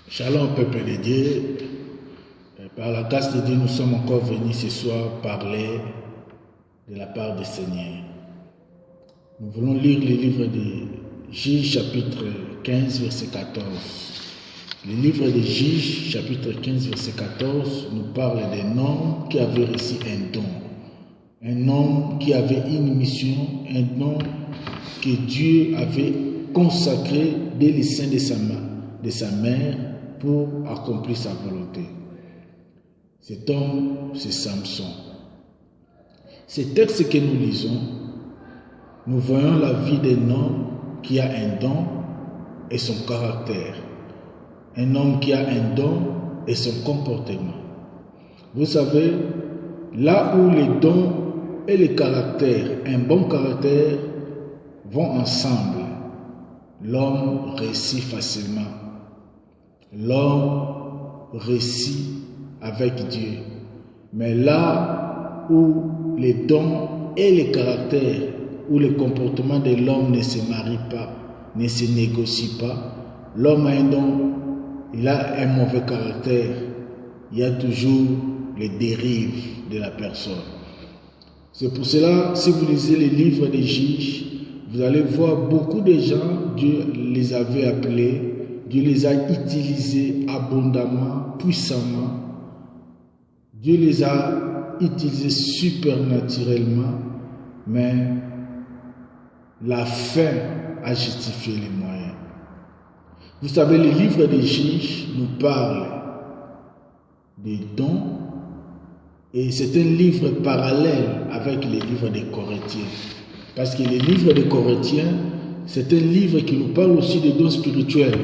Shalom peuple de Dieu, par la grâce de Dieu nous sommes encore venus ce soir parler de la part du Seigneur. Nous voulons lire le livre de Juges chapitre 15 verset 14. Le livre de Juges chapitre 15 verset 14 nous parle d'un homme qui avait reçu un don. Un homme qui avait une mission, un don que Dieu avait consacré dès le sein de sa mère pour accomplir sa volonté. Cet homme, c'est Samson. Ce texte que nous lisons, nous voyons la vie d'un homme qui a un don et son caractère. Un homme qui a un don et son comportement. Vous savez, là où les dons et le caractère, un bon caractère, vont ensemble, l'homme réussit facilement. L'homme réussit avec Dieu. Mais là où les dons et les caractères, où le comportement de l'homme ne se marie pas, ne se négocie pas, l'homme a un don, il a un mauvais caractère, il y a toujours les dérives de la personne. C'est pour cela, si vous lisez les livres des juges, vous allez voir beaucoup de gens, Dieu les avait appelés, Dieu les a utilisés abondamment, puissamment. Dieu les a utilisés supernaturellement, mais la fin a justifié les moyens. Vous savez, le livre des juges nous parle des dons et c'est un livre parallèle avec les livres des Corinthiens. Parce que le livre des Corinthiens, c'est un livre qui nous parle aussi des dons spirituels.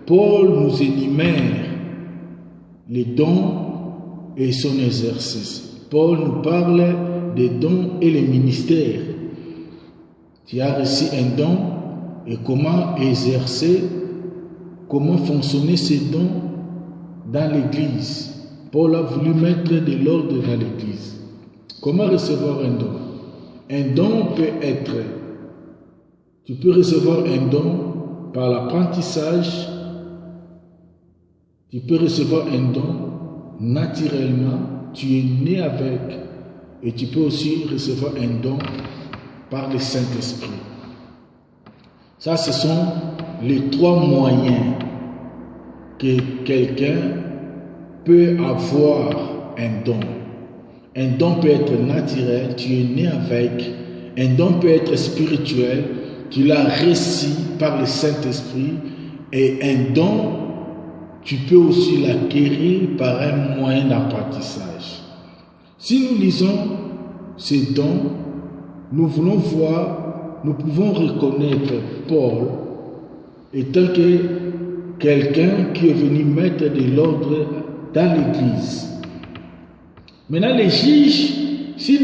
Paul nous énumère les dons et son exercice. Paul nous parle des dons et les ministères. Tu as reçu un don et comment exercer, comment fonctionner ces dons dans l'Église. Paul a voulu mettre de l'ordre dans l'Église. Comment recevoir un don? Un don peut être, tu peux recevoir un don par l'apprentissage, tu peux recevoir un don naturellement, tu es né avec, et tu peux aussi recevoir un don par le Saint-Esprit. Ça, ce sont les trois moyens que quelqu'un peut avoir un don. Un don peut être naturel, tu es né avec. Un don peut être spirituel, tu l'as reçu par le Saint-Esprit. Et un don, tu peux aussi l'acquérir par un moyen d'apprentissage. Si nous lisons ces dons, nous voulons voir, nous pouvons reconnaître Paul étant que quelqu'un qui est venu mettre de l'ordre dans l'Église. Maintenant, les juges, si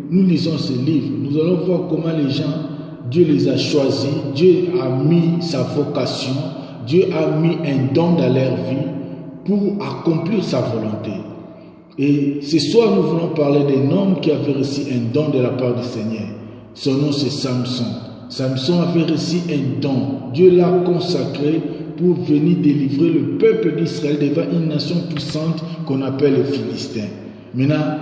nous lisons ce livre, nous allons voir comment les gens, Dieu les a choisis, Dieu a mis sa vocation, Dieu a mis un don dans leur vie pour accomplir sa volonté. Et ce soir, nous voulons parler d'un homme qui avait reçu un don de la part du Seigneur. Son nom, c'est Samson. Samson avait reçu un don. Dieu l'a consacré pour venir délivrer le peuple d'Israël devant une nation puissante qu'on appelle les Philistins. Maintenant,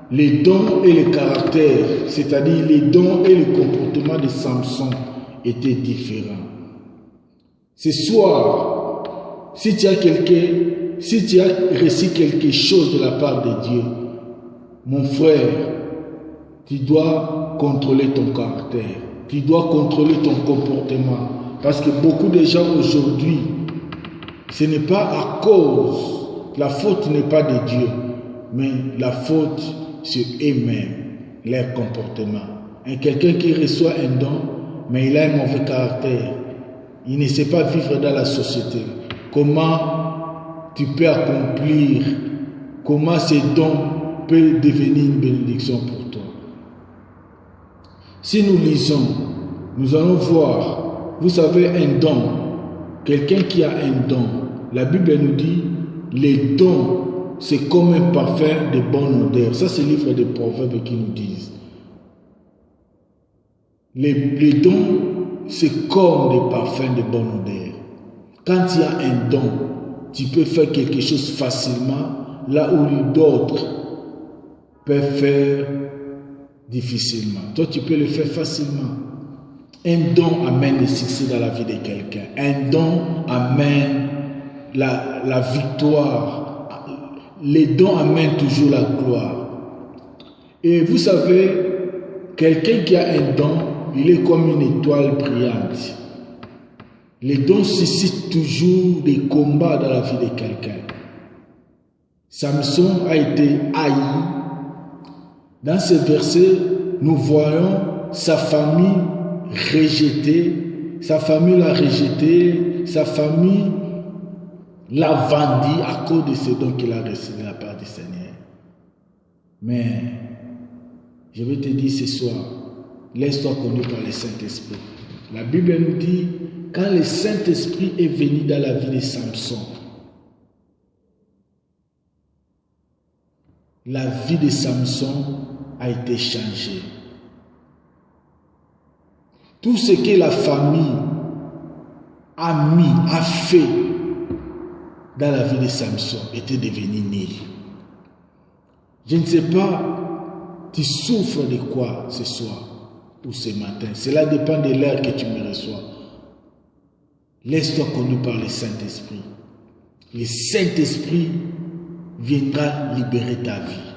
les dons et les caractères, c'est-à-dire les dons et le comportement de Samson étaient différents. Ce soir, si tu as reçu quelque chose de la part de Dieu, mon frère, tu dois contrôler ton caractère, tu dois contrôler ton comportement. Parce que beaucoup de gens aujourd'hui, ce n'est pas à cause, la faute n'est pas de Dieu, mais la faute sur eux-mêmes, leur comportement. Et quelqu'un qui reçoit un don, mais il a un mauvais caractère, il ne sait pas vivre dans la société. Comment tu peux accomplir, comment ces dons peuvent devenir une bénédiction pour toi. Si nous lisons, nous allons voir, vous savez, un don, quelqu'un qui a un don, la Bible nous dit, les dons, c'est comme un parfum de bonne odeur. Ça, c'est le livre des Proverbes qui nous disent. Les dons, c'est comme des parfums de bonne odeur. Quand il y a un don, tu peux faire quelque chose facilement, là où d'autres peuvent faire difficilement. Toi, tu peux le faire facilement. Un don amène le succès dans la vie de quelqu'un. Un don amène la victoire. Les dons amènent toujours la gloire. Et vous savez, quelqu'un qui a un don, il est comme une étoile brillante. Les dons suscitent toujours des combats dans la vie de quelqu'un. Samson a été haï. Dans ce verset, nous voyons sa famille rejetée. Sa famille l'a rejeté. Sa famille l'a vendu à cause de ce don qu'il a reçu de la part du Seigneur. Mais je vais te dire ce soir, laisse-toi conduire par le Saint-Esprit. La Bible nous dit, quand le Saint-Esprit est venu dans la vie de Samson, la vie de Samson a été changée. Tout ce que la famille a fait dans la vie de Samson était devenu nul. Je ne sais pas, tu souffres de quoi ce soir ou ce matin. Cela dépend de l'heure que tu me reçois. Laisse-toi conduire par le Saint-Esprit. Le Saint-Esprit viendra libérer ta vie.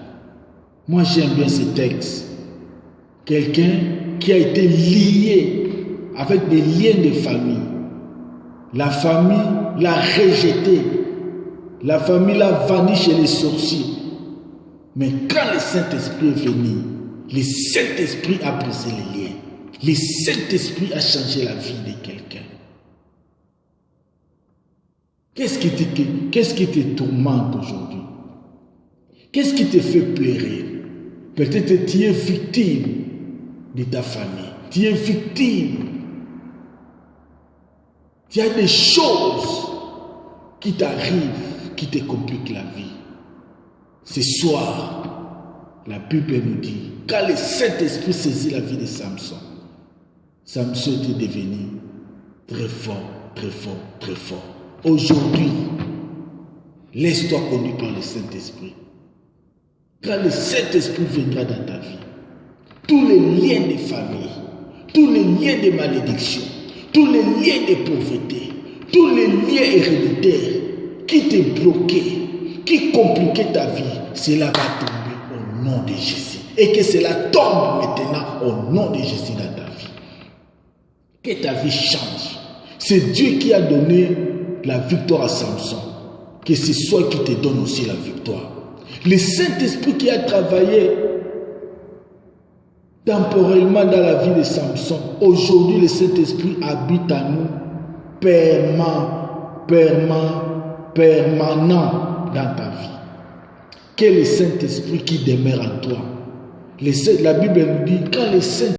Moi, j'aime bien ce texte. Quelqu'un qui a été lié avec des liens de famille. La famille l'a rejeté. La famille l'a vanni chez les sorciers. Mais quand le Saint-Esprit est venu, le Saint-Esprit a brisé les liens. Le Saint-Esprit a changé la vie de quelqu'un. Qu'est-ce qui te tourmente aujourd'hui? Qu'est-ce qui te fait pleurer? Peut-être tu es victime de ta famille. Tu es victime. Il y a des choses qui t'arrivent, qui te compliquent la vie. Ce soir, la Bible nous dit, quand le Saint-Esprit saisit la vie de Samson, Samson était devenu très fort, très fort, très fort. Aujourd'hui, laisse-toi conduire par le Saint-Esprit. Quand le Saint-Esprit viendra dans ta vie, tous les liens de famille, tous les liens de malédiction, tous les liens de pauvreté, tous les liens héréditaires qui te bloquaient, qui compliquaient ta vie, cela va tomber au nom de Jésus. Et que cela tombe maintenant au nom de Jésus dans ta vie. Que ta vie change. C'est Dieu qui a donné la victoire à Samson. Que ce soit qui te donne aussi la victoire. Le Saint-Esprit qui a travaillé temporellement dans la vie de Samson, aujourd'hui le Saint-Esprit habite en nous permanent dans ta vie. Quel est le Saint-Esprit qui demeure en toi? La Bible nous dit, quand le Saint